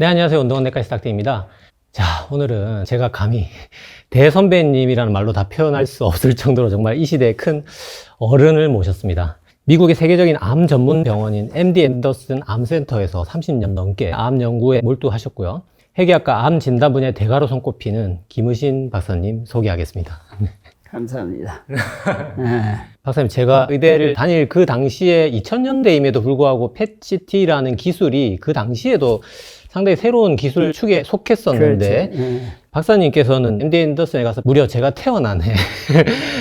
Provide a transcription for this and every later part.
네, 안녕하세요. 운동원 내과 스탁트입니다. 자, 오늘은 제가 감히 대선배님이라는 말로 다 표현할 수 없을 정도로 정말 이 시대의 큰 어른을 모셨습니다. 미국의 세계적인 암 전문 병원인 MD 앤더슨 암센터에서 30년 넘게 암 연구에 몰두하셨고요. 회계학과 암 진단 분야의 대가로 손꼽히는 김의신 박사님 소개하겠습니다. 감사합니다. 박사님, 제가 의대를 다닐 그 당시에 2000년대임에도 불구하고 PET-CT라는 기술이 그 당시에도 상당히 새로운 기술 축에 속했었는데, 박사님께서는 MD 앤더슨에 가서 무려 제가 태어난 해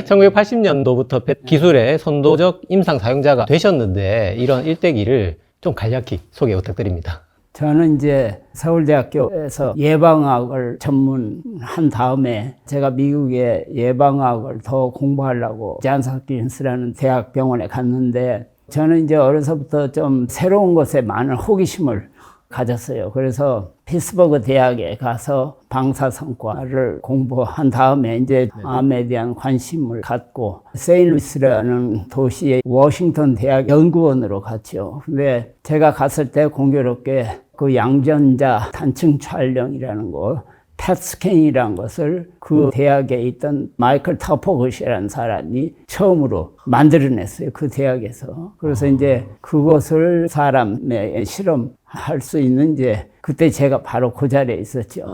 1980년도부터 PET 기술의 선도적 임상 사용자가 되셨는데, 이런 일대기를 좀 간략히 소개 부탁드립니다. 저는 이제 서울대학교에서 예방학을 전문한 다음에 제가 미국의 예방학을 더 공부하려고 존스 홉킨스라는 대학 병원에 갔는데, 저는 이제 어려서부터 좀 새로운 것에 많은 호기심을 가졌어요. 그래서 피츠버그 대학에 가서 방사선과를 공부한 다음에 이제 암에 대한 관심을 갖고 세인루이스라는 도시의 워싱턴 대학 연구원으로 갔죠. 근데 제가 갔을 때 공교롭게 그 양전자 단층 촬영이라는 거, 펫스캔이라는 것을 그 대학에 있던 마이클 타포그시라는 사람이 처음으로 만들어냈어요. 그 대학에서. 그래서 이제 그것을 사람의 실험할 수 있는 이제 그때 제가 바로 그 자리에 있었죠.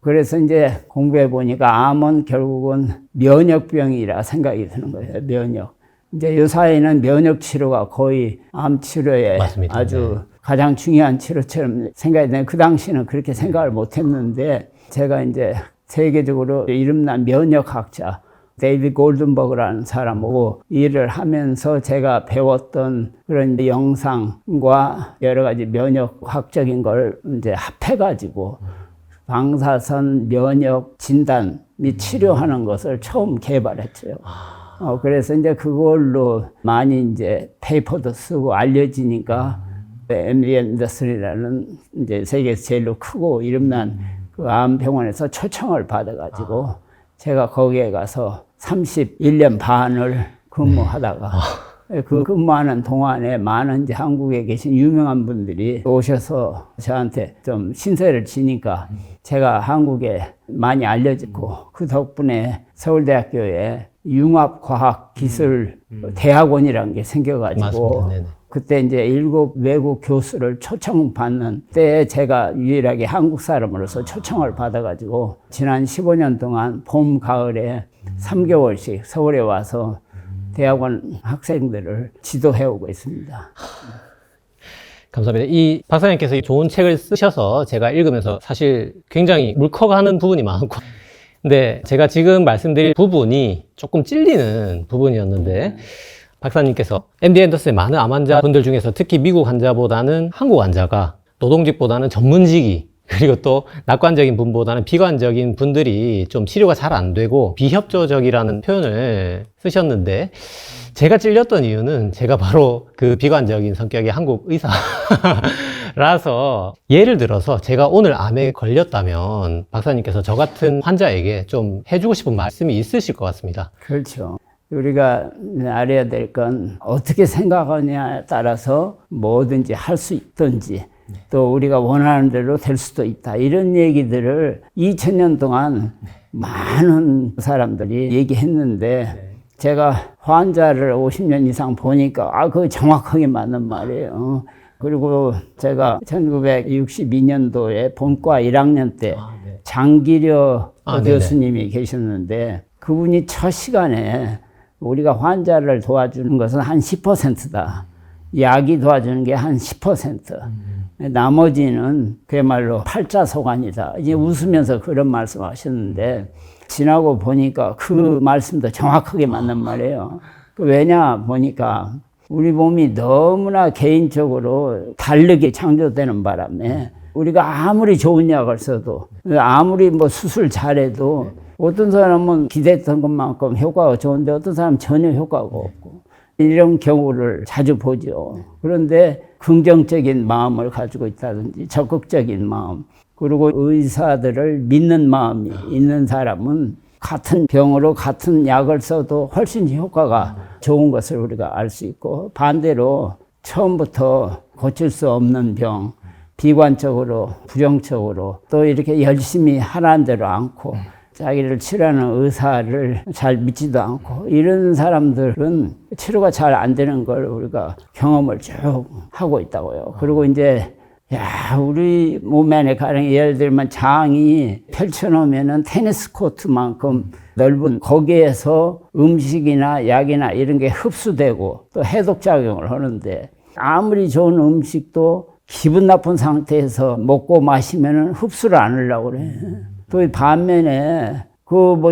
그래서 이제 공부해 보니까 암은 결국은 면역병이라 생각이 드는 거예요. 면역. 이제 요 사회는 면역 치료가 거의 암 치료에 맞습니다. 아주 가장 중요한 치료처럼 생각이 되는데, 그 당시는 그렇게 생각을 못 했는데, 제가 이제 세계적으로 이름난 면역학자 데이비드 골든버그라는 사람하고 일을 하면서 제가 배웠던 그런 영상과 여러 가지 면역학적인 걸 이제 합해가지고 방사선 면역 진단 및 치료하는 것을 처음 개발했죠. 그래서 이제 그걸로 많이 이제 페이퍼도 쓰고 알려지니까 MD 앤더슨이라는 이제 세계에서 제일로 크고 이름난 그 암병원에서 초청을 받아가지고 제가 거기에 가서 31년 반을 근무하다가 그 근무하는 동안에 많은 이제 한국에 계신 유명한 분들이 오셔서 저한테 좀 신세를 지니까 제가 한국에 많이 알려졌고, 그 덕분에 서울대학교에 융합과학기술 대학원이라는 게 생겨가지고 맞습니다. 그때 이제 7 외국 교수를 초청받는 때에 제가 유일하게 한국 사람으로서 초청을 받아가지고 지난 15년 동안 봄, 가을에 3개월씩 서울에 와서 대학원 학생들을 지도해오고 있습니다. 감사합니다. 이 박사님께서 좋은 책을 쓰셔서 제가 읽으면서 사실 굉장히 울컥하는 부분이 많고, 근데 제가 지금 말씀드릴 부분이 조금 찔리는 부분이었는데, 박사님께서 MD 앤더슨의 많은 암 환자분들 중에서 특히 미국 환자보다는 한국 환자가 노동직보다는 전문직이, 그리고 또 낙관적인 분보다는 비관적인 분들이 좀 치료가 잘 안 되고 비협조적이라는 표현을 쓰셨는데, 제가 찔렸던 이유는 제가 바로 그 비관적인 성격의 한국 의사라서, 예를 들어서 제가 오늘 암에 걸렸다면 박사님께서 저 같은 환자에게 좀 해주고 싶은 말씀이 있으실 것 같습니다. 그렇죠. 우리가 알아야 될 건 어떻게 생각하냐에 따라서 뭐든지 할 수 있든지 또 우리가 원하는 대로 될 수도 있다, 이런 얘기들을 2000년 동안 많은 사람들이 얘기했는데, 제가 환자를 50년 이상 보니까 그거 정확하게 맞는 말이에요. 그리고 제가 1962년도에 본과 1학년 때 장기려 교수님이 계셨는데, 그분이 첫 시간에 우리가 환자를 도와주는 것은 한 10%다. 약이 도와주는 게 한 10%. 나머지는 그야말로 팔자소관이다. 이제 웃으면서 그런 말씀 하셨는데, 지나고 보니까 그 말씀도 정확하게 맞는 말이에요. 왜냐 보니까 우리 몸이 너무나 개인적으로 다르게 창조되는 바람에 우리가 아무리 좋은 약을 써도, 아무리 뭐 수술 잘해도 어떤 사람은 기대했던 것만큼 효과가 좋은데 어떤 사람은 전혀 효과가 없고, 이런 경우를 자주 보죠. 그런데 긍정적인 마음을 가지고 있다든지 적극적인 마음, 그리고 의사들을 믿는 마음이 있는 사람은 같은 병으로 같은 약을 써도 훨씬 효과가 좋은 것을 우리가 알 수 있고, 반대로 처음부터 고칠 수 없는 병, 비관적으로, 부정적으로 또 이렇게 열심히 하라는 대로 않고 자기를 치료하는 의사를 잘 믿지도 않고 이런 사람들은 치료가 잘 안 되는 걸 우리가 경험을 쭉 하고 있다고요. 그리고 이제 우리 몸 안에 가령 예를 들면 장이 펼쳐놓으면은 테니스 코트만큼 넓은 거기에서 음식이나 약이나 이런 게 흡수되고 또 해독작용을 하는데 아무리 좋은 음식도 기분 나쁜 상태에서 먹고 마시면은 흡수를 안 하려고 그래. 또 반면에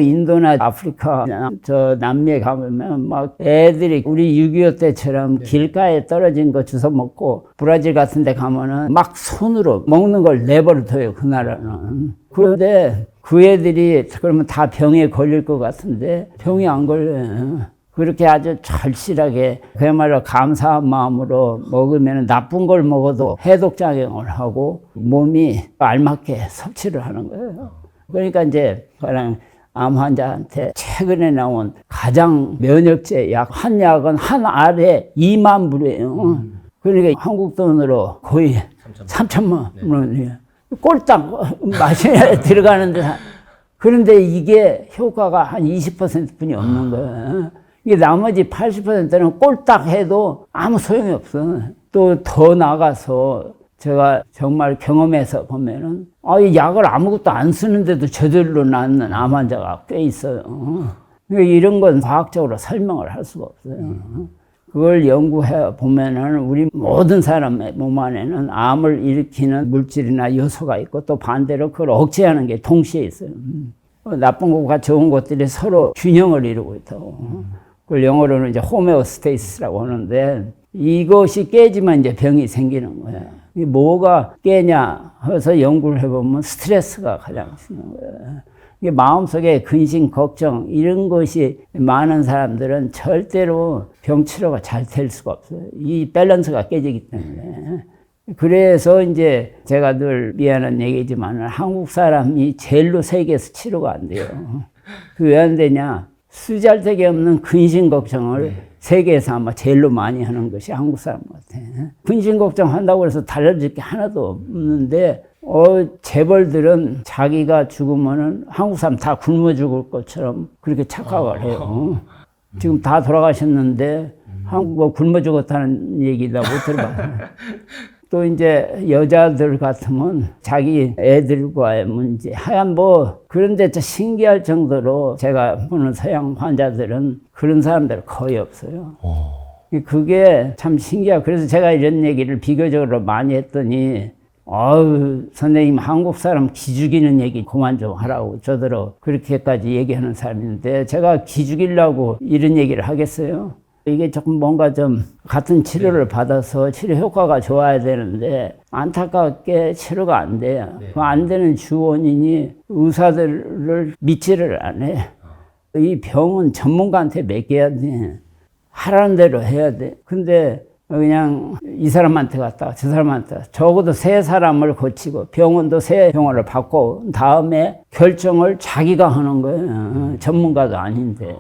인도나 아프리카 저 남미에 가보면 막 애들이 우리 6.25 때처럼 길가에 떨어진 거 주워 먹고 브라질 같은 데 가면은 막 손으로 먹는 걸 내버려둬요, 그 나라는. 그런데 그 애들이 그러면 다 병에 걸릴 것 같은데 병이 안 걸려요. 그렇게 아주 절실하게 그야말로 감사한 마음으로 먹으면 나쁜 걸 먹어도 해독작용을 하고 몸이 알맞게 섭취를 하는 거예요. 그러니까 이제 그냥 암 환자한테 최근에 나온 가장 면역제 약 한 약은 한 알에 2만 불이에요. 그러니까 한국 돈으로 거의 3천만 원이에요. 꼴딱 마셔야 들어가는데 그런데 이게 효과가 한 20%뿐이 없는 거예요. 이게 나머지 80%는 꼴딱 해도 아무 소용이 없어. 또 더 나가서 제가 정말 경험해서 보면은 이 약을 아무것도 안 쓰는데도 저절로 낫는 암 환자가 꽤 있어요. 이런 건 과학적으로 설명을 할 수가 없어요. 그걸 연구해 보면은 우리 모든 사람의 몸 안에는 암을 일으키는 물질이나 요소가 있고 또 반대로 그걸 억제하는 게 동시에 있어요. 나쁜 것과 좋은 것들이 서로 균형을 이루고 있다고. 그걸 영어로는 이제 호메오스테이시스라고 하는데 이것이 깨지면 이제 병이 생기는 거예요. 이 뭐가 깨냐 해서 연구를 해보면 스트레스가 가장 심한 거예요. 이게 마음속에 근심, 걱정 이런 것이 많은 사람들은 절대로 병 치료가 잘 될 수가 없어요. 이 밸런스가 깨지기 때문에. 그래서 이제 제가 늘 미안한 얘기지만 한국 사람이 제일로 세계에서 치료가 안 돼요. 그 왜 안 되냐? 쓰잘데기 없는 근심 걱정을 세계에서 아마 제일로 많이 하는 것이 한국 사람 같아. 근심 걱정한다고 해서 달라질 게 하나도 없는데 재벌들은 자기가 죽으면은 한국 사람 다 굶어 죽을 것처럼 그렇게 착각을 해요. 지금 다 돌아가셨는데 한국어 굶어 죽었다는 얘기다 못 들어봤어요. 또 이제 여자들 같으면 자기 애들과의 문제 하얀 그런데 저 신기할 정도로 제가 보는 서양 환자들은 그런 사람들 거의 없어요. 그게 참 신기하고 그래서 제가 이런 얘기를 비교적으로 많이 했더니 선생님 한국 사람 기죽이는 얘기 그만 좀 하라고 저더러 그렇게까지 얘기하는 사람인데 제가 기죽이려고 이런 얘기를 하겠어요? 이게 조금 뭔가 좀 같은 치료를 받아서 치료 효과가 좋아야 되는데 안타깝게 치료가 안 돼요. 그 안 되는 주 원인이 의사들을 믿지를 안 해. 이 병은 전문가한테 맡겨야 돼. 하라는 대로 해야 돼. 근데 그냥 이 사람한테 갔다가 저 사람한테 갔다가 적어도 3사람을 고치고 병원도 3병원을 받고 다음에 결정을 자기가 하는 거예요. 전문가도 아닌데.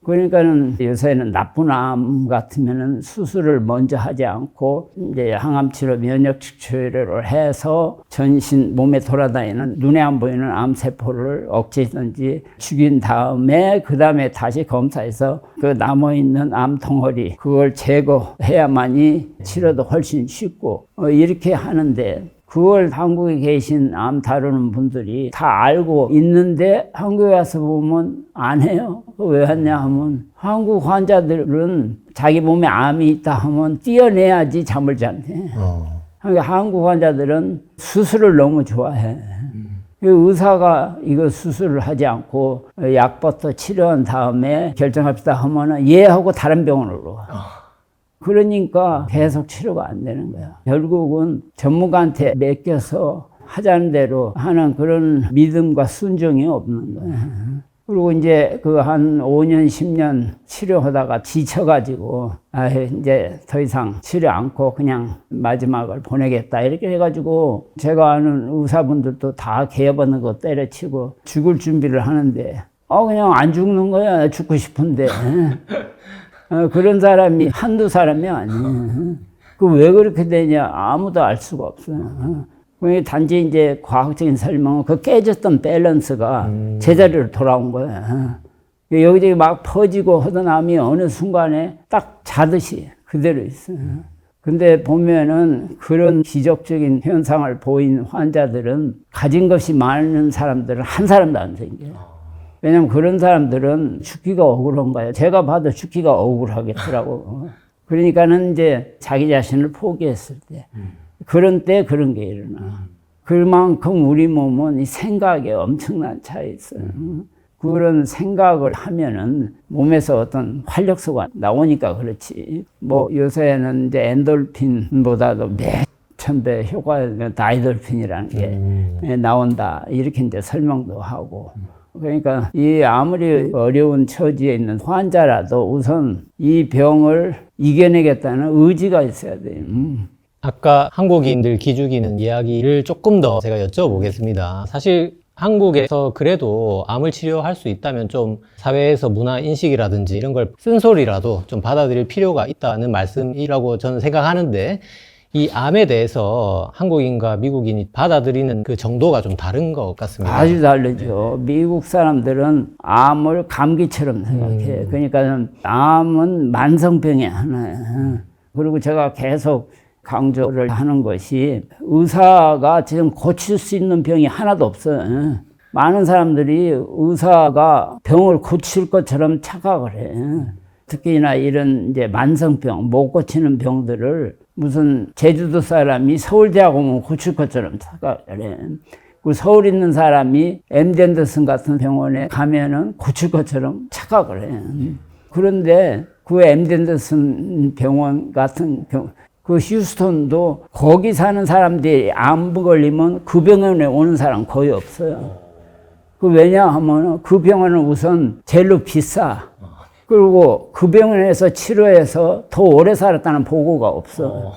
그러니까는 요새는 나쁜 암 같으면은 수술을 먼저 하지 않고 이제 항암 치료, 면역식 치료를 해서 전신 몸에 돌아다니는 눈에 안 보이는 암 세포를 억제든지 죽인 다음에 그 다음에 다시 검사해서 그 남아 있는 암 덩어리 그걸 제거해야만이 치료도 훨씬 쉽고 이렇게 하는데. 그걸 한국에 계신 암 다루는 분들이 다 알고 있는데 한국에 와서 보면 안 해요. 왜 하냐 하면 한국 환자들은 자기 몸에 암이 있다 하면 띄어내야지 잠을 잔대. 그러니까 한국 환자들은 수술을 너무 좋아해. 의사가 이거 수술을 하지 않고 약부터 치료한 다음에 결정합시다 하면은 얘하고 다른 병원으로 가. 그러니까 계속 치료가 안 되는 거야. 결국은 전문가한테 맡겨서 하자는 대로 하는 그런 믿음과 순종이 없는 거야. 그리고 이제 그 한 5년, 10년 치료하다가 지쳐가지고 이제 더 이상 치료 않고 그냥 마지막을 보내겠다 이렇게 해가지고 제가 아는 의사분들도 다 개업하는 거 때려치고 죽을 준비를 하는데 그냥 안 죽는 거야. 죽고 싶은데. 그런 사람이 한두 사람이 아니에요. 그 왜 그렇게 되냐 아무도 알 수가 없어요. 단지 이제 과학적인 설명은 그 깨졌던 밸런스가 제자리로 돌아온 거야. 여기저기 막 퍼지고 허전함이 어느 순간에 딱 자듯이 그대로 있어. 근데 보면은 그런 기적적인 현상을 보인 환자들은 가진 것이 많은 사람들은 한 사람도 안 생겨요. 왜냐면 그런 사람들은 죽기가 억울한 거예요. 제가 봐도 죽기가 억울하겠더라고. 그러니까는 이제 자기 자신을 포기했을 때, 그런 때 그런 게 일어나. 그만큼 우리 몸은 이 생각에 엄청난 차이 있어요. 그런 생각을 하면은 몸에서 어떤 활력소가 나오니까 그렇지. 뭐 요새는 이제 엔돌핀보다도 몇천 배 효과가 다이돌핀이라는 게 나온다. 이렇게 이제 설명도 하고. 그러니까 이 아무리 어려운 처지에 있는 환자라도 우선 이 병을 이겨내겠다는 의지가 있어야 돼요. 아까 한국인들 기죽이는 이야기를 조금 더 제가 여쭤보겠습니다. 사실 한국에서 그래도 암을 치료할 수 있다면 좀 사회에서 문화 인식이라든지 이런 걸 쓴소리라도 좀 받아들일 필요가 있다는 말씀이라고 저는 생각하는데, 이 암에 대해서 한국인과 미국인이 받아들이는 그 정도가 좀 다른 것 같습니다. 아주 다르죠. 미국 사람들은 암을 감기처럼 생각해. 그러니까 암은 만성병의 하나야. 그리고 제가 계속 강조를 하는 것이, 의사가 지금 고칠 수 있는 병이 하나도 없어. 많은 사람들이 의사가 병을 고칠 것처럼 착각을 해. 특히나 이런 이제 만성병, 못 고치는 병들을 무슨 제주도 사람이 서울대학 오면 고칠 것처럼 착각을 해. 그 서울 있는 사람이 MD 앤더슨 같은 병원에 가면은 고칠 것처럼 착각을 해. 그런데 그 MD 앤더슨 병원 같은 그 휴스턴도 거기 사는 사람들이 암 걸리면 그 병원에 오는 사람 거의 없어요. 그 왜냐하면 그 병원은 우선 제일로 비싸. 그리고 그 병원에서 치료해서 더 오래 살았다는 보고가 없어.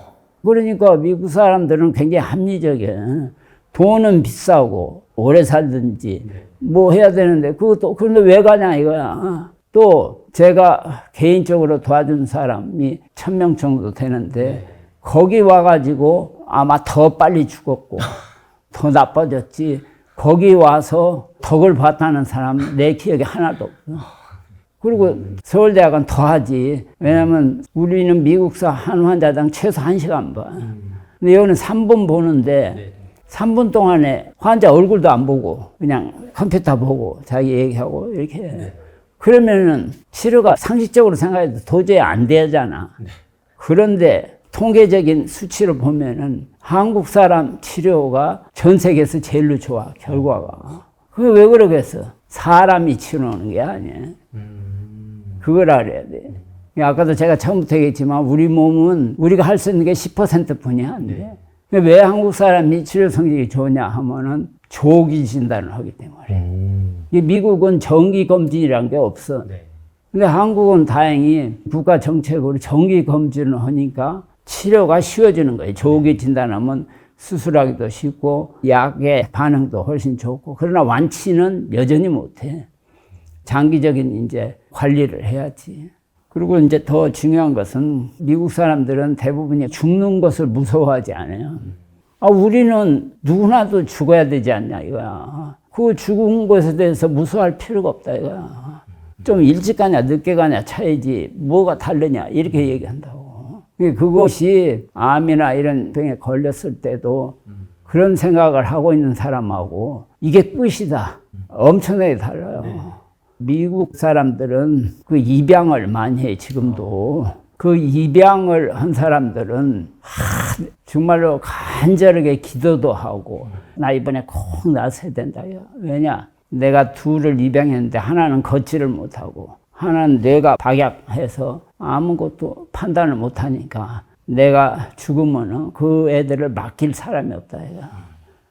그러니까 미국 사람들은 굉장히 합리적이에요. 돈은 비싸고 오래 살든지 뭐 해야 되는데 그것도, 그런데 왜 가냐 이거야. 또 제가 개인적으로 도와준 사람이 1000명 정도 되는데 거기 와가지고 아마 더 빨리 죽었고 더 나빠졌지, 거기 와서 덕을 봤다는 사람 내 기억에 하나도 없어. 그리고 서울대학은 더하지. 왜냐면 우리는 미국서 한 환자당 최소 1시간 봐. 근데 여기는 3분 보는데 3분 동안에 환자 얼굴도 안 보고 그냥 컴퓨터 보고 자기 얘기하고 이렇게 해. 그러면은 치료가 상식적으로 생각해도 도저히 안 되잖아. 그런데 통계적인 수치를 보면은 한국 사람 치료가 전 세계에서 제일로 좋아, 결과가. 그게 왜 그러겠어? 사람이 치료하는 게 아니야. 그걸 알아야 돼. 아까도 제가 처음부터 얘기했지만 우리 몸은 우리가 할 수 있는 게 10% 뿐이야, 안 돼. 왜 한국 사람이 치료 성적이 좋냐 하면은 조기 진단을 하기 때문에. 미국은 정기 검진이란 게 없어. 근데 한국은 다행히 국가 정책으로 정기 검진을 하니까 치료가 쉬워지는 거예요. 조기 진단하면 수술하기도 쉽고 약의 반응도 훨씬 좋고, 그러나 완치는 여전히 못해. 장기적인 이제 관리를 해야지. 그리고 이제 더 중요한 것은 미국 사람들은 대부분이 죽는 것을 무서워하지 않아요. 우리는 누구나도 죽어야 되지 않냐 이거야. 그 죽은 것에 대해서 무서워할 필요가 없다 이거야. 좀 일찍 가냐 늦게 가냐 차이지 뭐가 다르냐 이렇게 얘기한다고. 그것이 암이나 이런 병에 걸렸을 때도 그런 생각을 하고 있는 사람하고 이게 끝이다. 엄청나게 달라요. 미국 사람들은 그 입양을 많이 해, 지금도. 그 입양을 한 사람들은 정말로 간절하게 기도도 하고, 나 이번에 꼭 낳았어야 된다. 왜냐? 내가 둘을 입양했는데 하나는 걷지를 못하고, 하나는 뇌가 박약해서 아무것도 판단을 못하니까 내가 죽으면은 그 애들을 맡길 사람이 없다.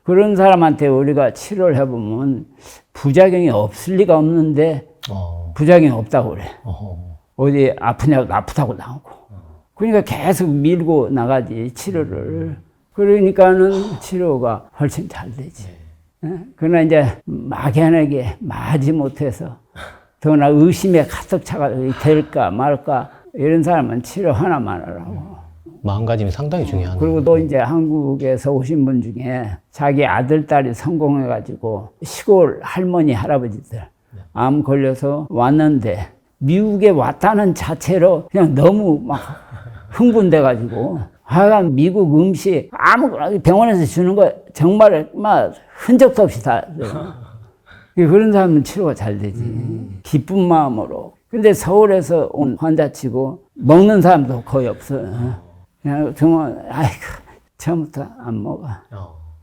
그런 사람한테 우리가 치료를 해보면 부작용이 없을 리가 없는데 부작용이 없다고 그래. 어디 아프냐고 아프다고 나오고. 그러니까 계속 밀고 나가지 치료를. 그러니까는 치료가 훨씬 잘 되지. 그러나 이제 막연하게 마지 못해서 더구나 의심에 가득 차가지고 될까 말까 이런 사람은 치료 하나만 하라고. 마음가짐이 상당히 중요하네요. 그리고 또 이제 한국에서 오신 분 중에 자기 아들, 딸이 성공해가지고 시골 할머니, 할아버지들 암 걸려서 왔는데 미국에 왔다는 자체로 그냥 너무 막 흥분돼가지고 하여간 미국 음식 아무거나 병원에서 주는 거 정말 막 흔적도 없이 다 그런 사람은 치료가 잘 되지. 기쁜 마음으로. 근데 서울에서 온 환자치고 먹는 사람도 거의 없어. 그냥 정말 아이고 처음부터 안 먹어.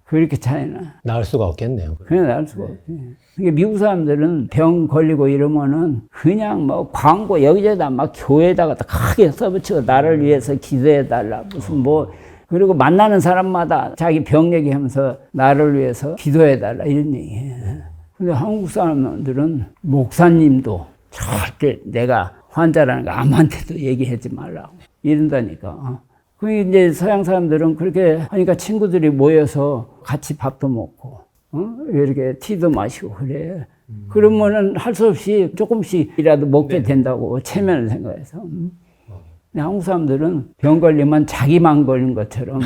그렇게 차이나. 나을 수가 없겠네요. 그냥 나을 수가 없지. 이게 미국 사람들은 병 걸리고 이러면은 그냥 뭐 광고 여기저기다 막 교회에다가 크게 써붙이고 나를 위해서 기도해달라 무슨 뭐 그리고 만나는 사람마다 자기 병 얘기하면서 나를 위해서 기도해달라 이런 얘기해. 근데 한국 사람들은 목사님도 절대 내가 환자라는 거 아무한테도 얘기하지 말라고 이런다니까. 그 이제 서양 사람들은 그렇게 하니까 친구들이 모여서 같이 밥도 먹고, 이렇게 티도 마시고 그래. 그러면은 할 수 없이 조금씩이라도 먹게 된다고 체면을 생각해서. 근데 한국 사람들은 병 걸리면 자기만 걸린 것처럼,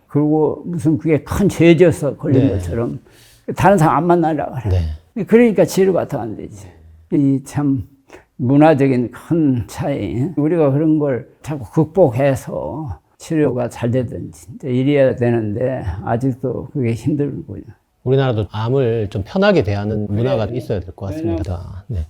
그리고 무슨 그게 큰 죄져서 걸린 것처럼 다른 사람 안 만나려고 그래. 그러니까 치료가 더 안 되지. 이 참 문화적인 큰 차이. 우리가 그런 걸 자꾸 극복해서 치료가 잘 되든지 이래야 되는데 아직도 그게 힘들고요. 우리나라도 암을 좀 편하게 대하는 문화가 있어야 될 것 같습니다. 네.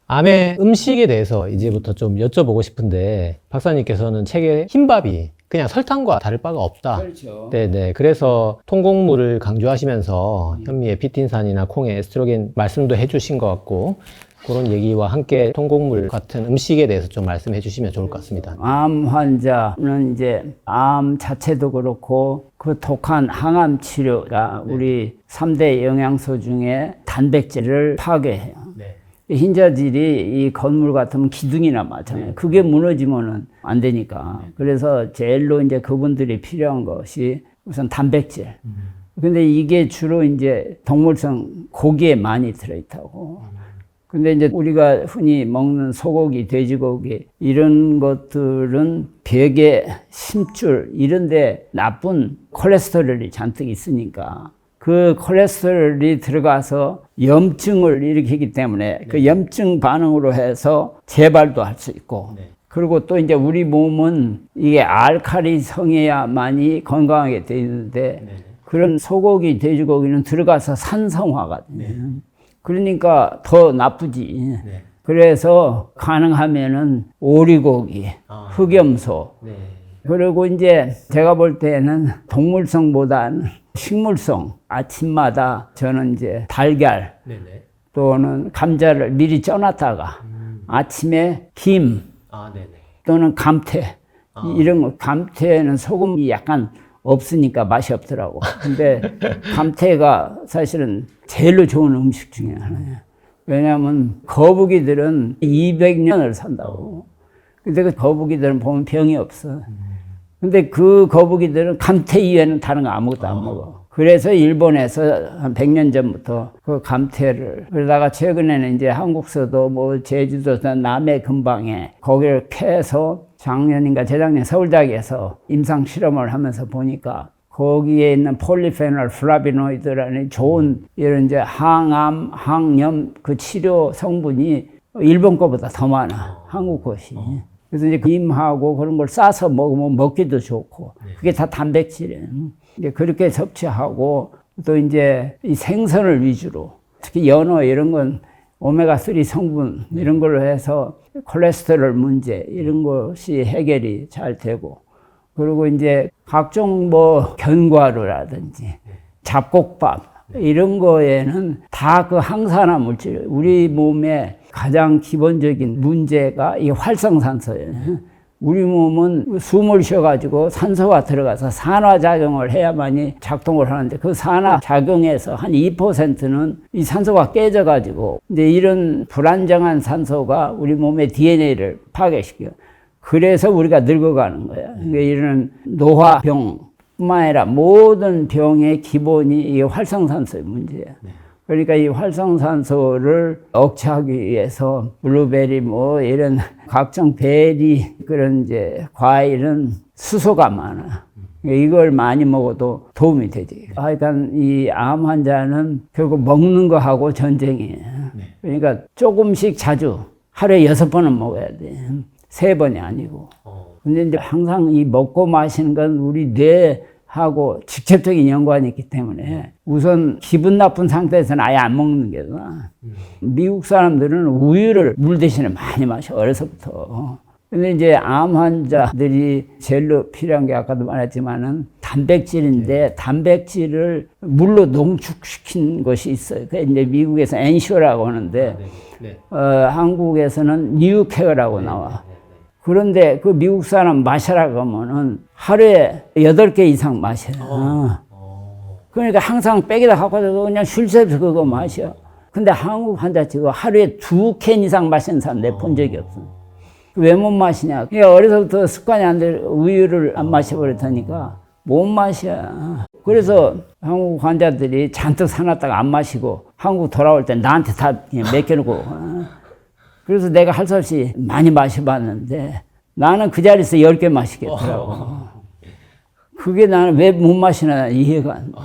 암의 음식에 대해서 이제부터 좀 여쭤보고 싶은데 박사님께서는 책에 흰밥이 그냥 설탕과 다를 바가 없다. 그렇죠. 네네. 그래서 통곡물을 강조하시면서 현미의 피틴산이나 콩의 에스트로겐 말씀도 해주신 것 같고 그런 얘기와 함께 통곡물 같은 음식에 대해서 좀 말씀해 주시면 좋을 것 같습니다. 암 환자는 이제 암 자체도 그렇고 그 독한 항암 치료가 우리 3대 영양소 중에 단백질을 파괴해요. 흰자질이 이 건물 같으면 기둥이나 마찬가지예요. 그게 무너지면은 안 되니까. 그래서 제일로 이제 그분들이 필요한 것이 우선 단백질. 근데 이게 주로 이제 동물성 고기에 많이 들어있다고. 근데 이제 우리가 흔히 먹는 소고기, 돼지고기 이런 것들은 벽에 심줄 이런데 나쁜 콜레스테롤이 잔뜩 있으니까 그 콜레스테롤이 들어가서 염증을 일으키기 때문에 그 염증 반응으로 해서 재발도 할 수 있고 그리고 또 이제 우리 몸은 이게 알칼리 성이야만이 건강하게 돼 있는데 그런 소고기, 돼지고기는 들어가서 산성화거든요. 그러니까 더 나쁘지. 그래서 가능하면은 오리고기, 흑염소. 그리고 이제 제가 볼 때는 동물성보다는 식물성. 아침마다 저는 이제 달걀 또는 감자를 미리 쪄놨다가 아침에 김 또는 감태 이런 거. 감태는 소금이 약간 없으니까 맛이 없더라고. 근데 감태가 사실은 제일로 좋은 음식 중에 하나예요. 왜냐하면 거북이들은 200년을 산다고. 근데 그 거북이들은 보면 병이 없어. 근데 그 거북이들은 감태 이외에는 다른 거 아무것도 안 먹어. 그래서 일본에서 한 100년 전부터 그 감태를, 그러다가 최근에는 이제 한국서도 뭐 제주도나 남해 근방에 거기를 캐서 작년인가 재작년 서울대학에서 임상 실험을 하면서 보니까 거기에 있는 폴리페놀 플라비노이드라는 좋은 이런 이제 항암, 항염 그 치료 성분이 일본 거보다 더 많아. 한국 것이. 그래서 이제 김하고 그런 걸 싸서 먹으면 먹기도 좋고 그게 다 단백질이에요. 이제 그렇게 섭취하고 또 이제 이 생선을 위주로 특히 연어 이런 건 오메가3 성분 이런 걸로 해서 콜레스테롤 문제 이런 것이 해결이 잘 되고 그리고 이제 각종 뭐 견과류라든지 잡곡밥 이런 거에는 다 그 항산화 물질 우리 몸에 가장 기본적인 문제가 이 활성산소예요. 우리 몸은 숨을 쉬어가지고 산소가 들어가서 산화작용을 해야만이 작동을 하는데 그 산화작용에서 한 2%는 이 산소가 깨져가지고 이제 이런 불안정한 산소가 우리 몸의 DNA를 파괴시켜요. 그래서 우리가 늙어가는 거야. 그러니까 이런 노화병 뿐만 아니라 모든 병의 기본이 이 활성산소의 문제야. 그러니까 이 활성산소를 억제하기 위해서 블루베리 뭐 이런 각종 베리 그런 이제 과일은 수소가 많아. 이걸 많이 먹어도 도움이 되지. 하여간 이 암 환자는 결국 먹는 거하고 전쟁이에요. 그러니까 조금씩 자주 하루에 6번은 먹어야 돼. 3번이 아니고. 근데 이제 항상 이 먹고 마시는 건 우리 뇌하고 직접적인 연관이 있기 때문에 우선 기분 나쁜 상태에서는 아예 안 먹는 게 나아. 미국 사람들은 우유를 물 대신에 많이 마셔, 어려서부터. 근데 이제 암 환자들이 제일 필요한 게 아까도 말했지만은 단백질인데 단백질을 물로 농축시킨 것이 있어요. 그 이제 미국에서 엔쇼라고 하는데 한국에서는 뉴케어라고 나와. 그런데 그 미국 사람 마셔라고 하면은 하루에 8개 이상 마셔요. 그러니까 항상 백에다 갖고 와서 그냥 쉴새서 그거 마셔. 근데 한국 환자 지금 하루에 2캔 이상 마시는 사람 내 본 적이 없어. 왜 못 마시냐? 그냥 어려서부터 습관이 안 돼. 우유를 안 마셔버렸다니까 못 마셔. 그래서 한국 환자들이 잔뜩 사놨다가 안 마시고 한국 돌아올 때 나한테 다 맡겨놓고. 그래서 내가 할 수 없이 많이 마셔봤는데 나는 그 자리에서 10개 마시겠더라고. 그게 나는 왜 못 마시나 이해가 안 돼.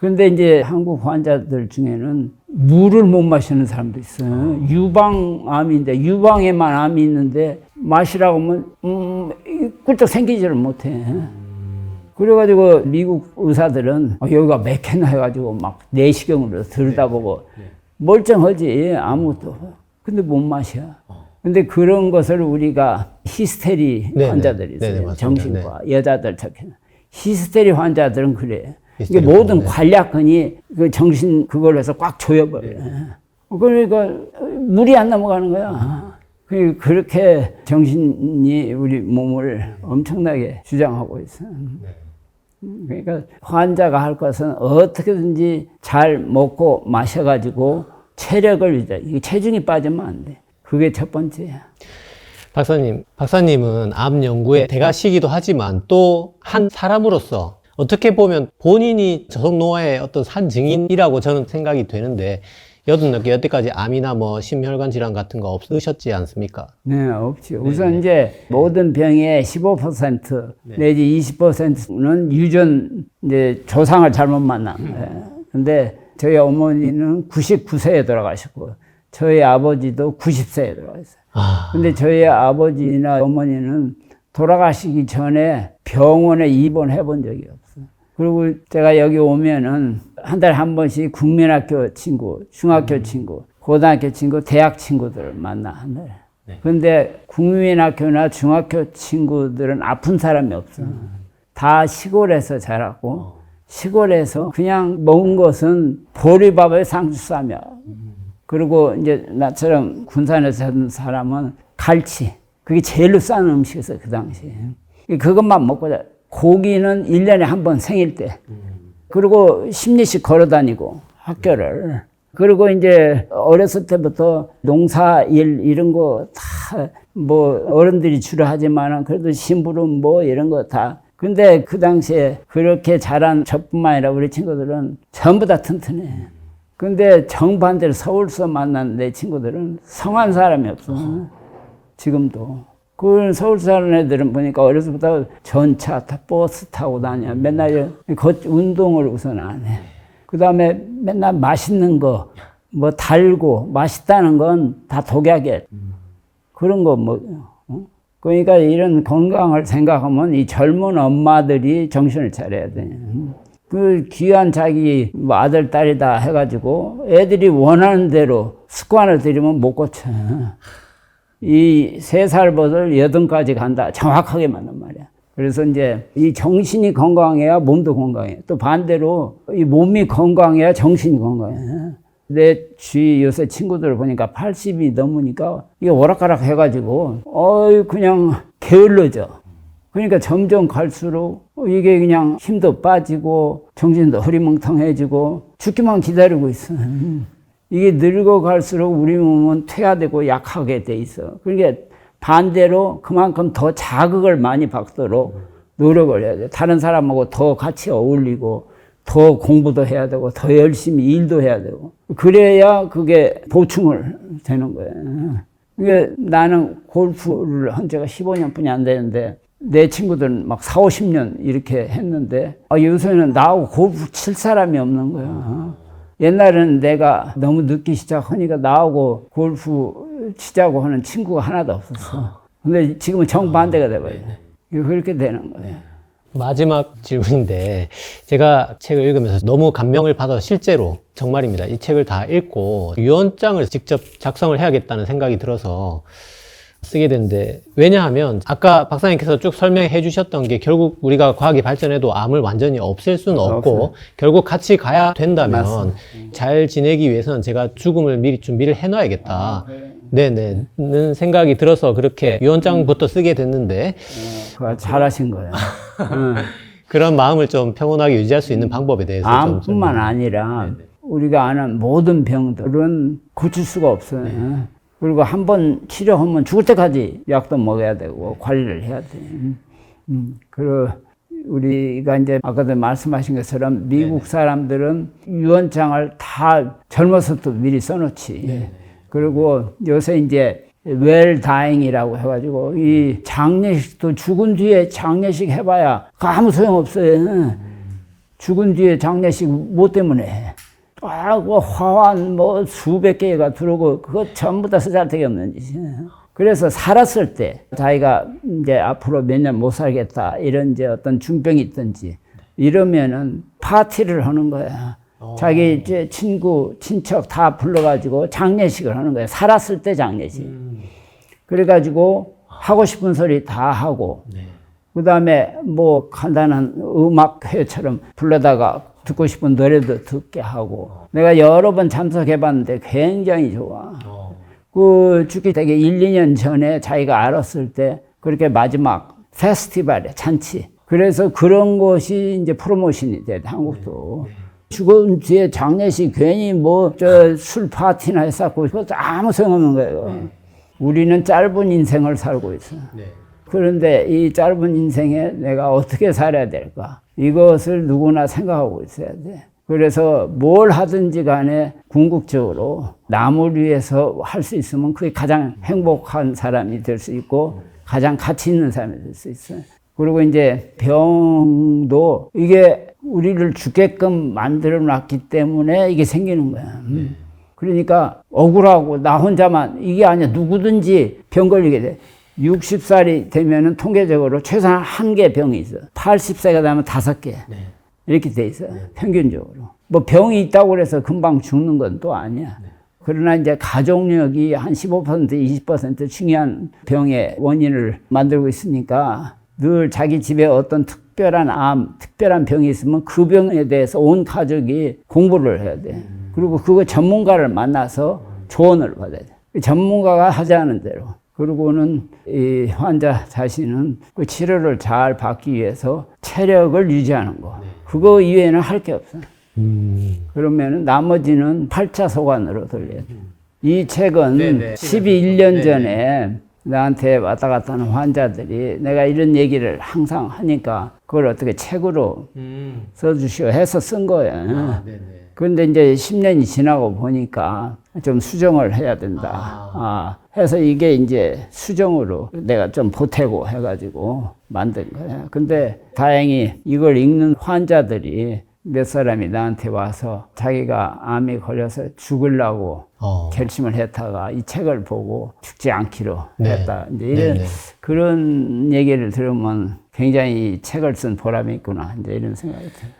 근데 이제 한국 환자들 중에는 물을 못 마시는 사람도 있어요. 유방암인데 유방에만 암이 있는데 마시라고 하면 꿀떡 생기지를 못해. 그래가지고 미국 의사들은 여기가 맥혔나 해가지고 막 내시경으로 들여다보고 멀쩡하지 아무것도. 근데 못 마셔. 근데 그런 것을 우리가 히스테리 환자들이 있어요. 정신과 여자들 특히. 히스테리 환자들은 그래. 이게 모든 관략근이 그 정신 그걸 해서 꽉 조여버려요. 그러니까 물이 안 넘어가는 거야. 그렇게 정신이 우리 몸을 엄청나게 주장하고 있어요. 그러니까 환자가 할 것은 어떻게든지 잘 먹고 마셔가지고 체력을 유지해. 이게 체중이 빠지면 안 돼. 그게 첫 번째야. 박사님은 암 연구의 대가시기도 하지만 또 한 사람으로서 어떻게 보면 본인이 저속노화의 어떤 산 증인이라고 저는 생각이 되는데 여태까지 암이나 뭐 심혈관 질환 같은 거 없으셨지 않습니까? 네, 없죠. 우선 이제 모든 병의 15% 내지 20%는 유전 이제 조상을 잘못 만난 거예요. 근데 저희 어머니는 99세에 돌아가셨고 저희 아버지도 90세에 돌아가셨어요. 근데 저희 아버지나 어머니는 돌아가시기 전에 병원에 입원해 본 적이 없어요. 그리고 제가 여기 오면은 한 달에 한 번씩 국민학교 친구, 중학교 친구, 고등학교 친구, 대학 친구들을 만나 한 달에. 근데 국민학교나 중학교 친구들은 아픈 사람이 없어. 다 시골에서 자랐고 시골에서 그냥 먹은 것은 보리밥에 상추쌈이야. 그리고 이제 나처럼 군산에서 사는 사람은 갈치. 그게 제일로 싼 음식이었어요, 그 당시에. 그것만 먹고 고기는 1년에 한 번 생일 때. 그리고 10리씩 걸어 다니고 학교를. 그리고 이제 어렸을 때부터 농사일 이런 거 다 뭐 어른들이 주로 하지만은 그래도 심부름 뭐 이런 거 다. 근데 그 당시에 그렇게 자란 저뿐만 아니라 우리 친구들은 전부 다 튼튼해. 근데 정반대로 서울서 만난 내 친구들은 성한 사람이 없어. 지금도. 그 서울 사는 애들은 보니까 어려서부터 전차 타, 버스 타고 다녀. 맨날 운동을 우선 안 해. 그 다음에 맨날 맛있는 거, 뭐 달고 맛있다는 건 다 독약이야. 그런 거 뭐. 그러니까 이런 건강을 생각하면 이 젊은 엄마들이 정신을 차려야 돼. 그 귀한 자기 뭐 아들, 딸이다 해가지고 애들이 원하는 대로 습관을 들이면 못 고쳐. 이 3살 버들 8까지 간다. 정확하게 맞는 말이야. 그래서 이제 이 정신이 건강해야 몸도 건강해. 또 반대로 이 몸이 건강해야 정신이 건강해. 내 주위 요새 친구들 보니까 80이 넘으니까 이게 오락가락 해가지고 그냥 게을러져. 그러니까 점점 갈수록 이게 그냥 힘도 빠지고 정신도 흐리멍텅해지고 죽기만 기다리고 있어. 이게 늙어갈수록 우리 몸은 퇴화되고 약하게 돼 있어. 그러니까 반대로 그만큼 더 자극을 많이 받도록 노력을 해야 돼. 다른 사람하고 더 같이 어울리고 더 공부도 해야 되고 더 열심히 일도 해야 되고 그래야 그게 보충을 되는 거예요. 그러니까 나는 골프를 한 지가 15년뿐이 안 되는데 내 친구들은 막 4, 50년 이렇게 했는데 요새는 나하고 골프 칠 사람이 없는 거야. 옛날에는 내가 너무 늦게 시작하니까 나하고 골프 치자고 하는 친구가 하나도 없었어. 근데 지금은 정반대가 돼버려. 그렇게 되는 거예요. 마지막 질문인데 제가 책을 읽으면서 너무 감명을 받아 실제로 정말입니다. 이 책을 다 읽고 유언장을 직접 작성을 해야겠다는 생각이 들어서 쓰게 됐는데 왜냐하면 아까 박사님께서 쭉 설명해 주셨던 게 결국 우리가 과학이 발전해도 암을 완전히 없앨 수는 없고 결국 같이 가야 된다면 맞습니다. 잘 지내기 위해서는 제가 죽음을 미리 준비를 해놔야겠다. 네네.는 생각이 들어서 그렇게 유언장부터 쓰게 됐는데 그거 잘하신 거예요. 그런 마음을 좀 평온하게 유지할 수 있는 방법에 대해서 좀 암뿐만 아니라 우리가 아는 모든 병들은 고칠 수가 없어요. 그리고 한 번 치료하면 죽을 때까지 약도 먹어야 되고 관리를 해야 돼. 그리고 우리가 이제 아까도 말씀하신 것처럼 미국 사람들은 유언장을 다 젊어서부터 미리 써놓지. 그리고 요새 이제 웰다잉이라고 해가지고 이 장례식도 죽은 뒤에 장례식 해봐야 아무 소용 없어요. 죽은 뒤에 장례식 뭐 때문에 해? 그 화환 뭐 수백 개가 들어오고 그거 전부 다 쓰잘데기 없는 짓이에요. 그래서 살았을 때 자기가 이제 앞으로 몇 년 못 살겠다 이런 이제 어떤 중병이 있든지 이러면은 파티를 하는 거야. 자기 이제 친구 친척 다 불러가지고 장례식을 하는 거야. 살았을 때 장례식. 그래가지고 하고 싶은 소리 다 하고 그 다음에 뭐 간단한 음악회처럼 불러다가 듣고 싶은 노래도 듣게 하고 내가 여러 번 참석해봤는데 굉장히 좋아. 그 죽기 되게 1, 2년 전에 자기가 알았을 때 그렇게 마지막 페스티벌에 잔치. 그래서 그런 것이 이제 프로모션이 돼 한국도. 죽은 뒤에 장례식 괜히 뭐 저 술 파티나 했었고 그것도 아무 소용없는 거예요. 우리는 짧은 인생을 살고 있어. 그런데 이 짧은 인생에 내가 어떻게 살아야 될까? 이것을 누구나 생각하고 있어야 돼. 그래서 뭘 하든지 간에 궁극적으로 남을 위해서 할 수 있으면 그게 가장 행복한 사람이 될 수 있고 가장 가치 있는 사람이 될 수 있어요. 그리고 이제 병도 이게 우리를 죽게끔 만들어 놨기 때문에 이게 생기는 거야. 그러니까 억울하고 나 혼자만 이게 아니야. 누구든지 병 걸리게 돼. 60살이 되면은 통계적으로 최소한 1개 병이 있어. 80세가 되면 5개. 이렇게 돼 있어요. 평균적으로. 뭐 병이 있다고 해서 금방 죽는 건 또 아니야. 그러나 이제 가족력이 한 15%, 20% 중요한 병의 원인을 만들고 있으니까 늘 자기 집에 어떤 특별한 암, 특별한 병이 있으면 그 병에 대해서 온 가족이 공부를 해야 돼. 그리고 그거 전문가를 만나서 조언을 받아야 돼. 전문가가 하자는 대로. 그리고는 이 환자 자신은 그 치료를 잘 받기 위해서 체력을 유지하는 거. 그거 이외에는 할 게 없어. 그러면은 나머지는 팔자소관으로 돌려야 돼. 이 책은 12년 전에 나한테 왔다 갔다 하는 환자들이 내가 이런 얘기를 항상 하니까 그걸 어떻게 책으로 써주시오 해서 쓴 거예요. 그런데 이제 10년이 지나고 보니까 좀 수정을 해야 된다. 해서 이게 이제 수정으로 내가 좀 보태고 해가지고 만든 거예요. 근데 다행히 이걸 읽는 환자들이 몇 사람이 나한테 와서 자기가 암이 걸려서 죽으려고 결심을 했다가 이 책을 보고 죽지 않기로 했다. 이제 이런 그런 얘기를 들으면 굉장히 이 책을 쓴 보람이 있구나. 이제 이런 생각이 들어요.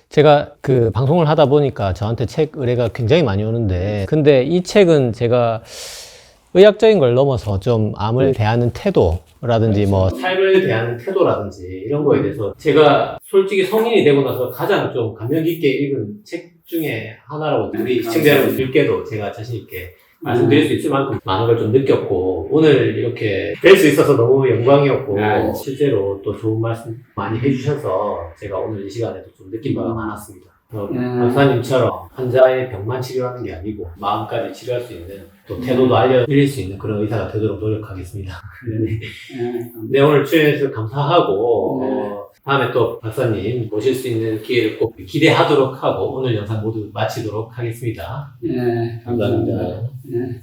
제가 그 방송을 하다 보니까 저한테 책 의뢰가 굉장히 많이 오는데 근데 이 책은 제가 의학적인 걸 넘어서 좀 암을 대하는 태도라든지 뭐 삶을 대하는 태도라든지 이런 거에 대해서 제가 솔직히 성인이 되고 나서 가장 좀 감명 깊게 읽은 책 중에 하나라고 우리 시청자 여러분들께도 제가 자신 있게 말씀드릴 수 있을 만큼 많은 걸 좀 느꼈고 오늘 이렇게 뵐 수 있어서 너무 영광이었고 실제로 또 좋은 말씀 많이 해주셔서 제가 오늘 이 시간에도 좀 느낀 바가 많았습니다. 박사님처럼 환자의 병만 치료하는 게 아니고 마음까지 치료할 수 있는 또 태도도 알려드릴 수 있는 그런 의사가 되도록 노력하겠습니다. 네. 네, 오늘 출연해주셔서 감사하고, 다음에 또 박사님 모실 수 있는 기회를 꼭 기대하도록 하고, 오늘 영상 모두 마치도록 하겠습니다. 네, 감사합니다. 네.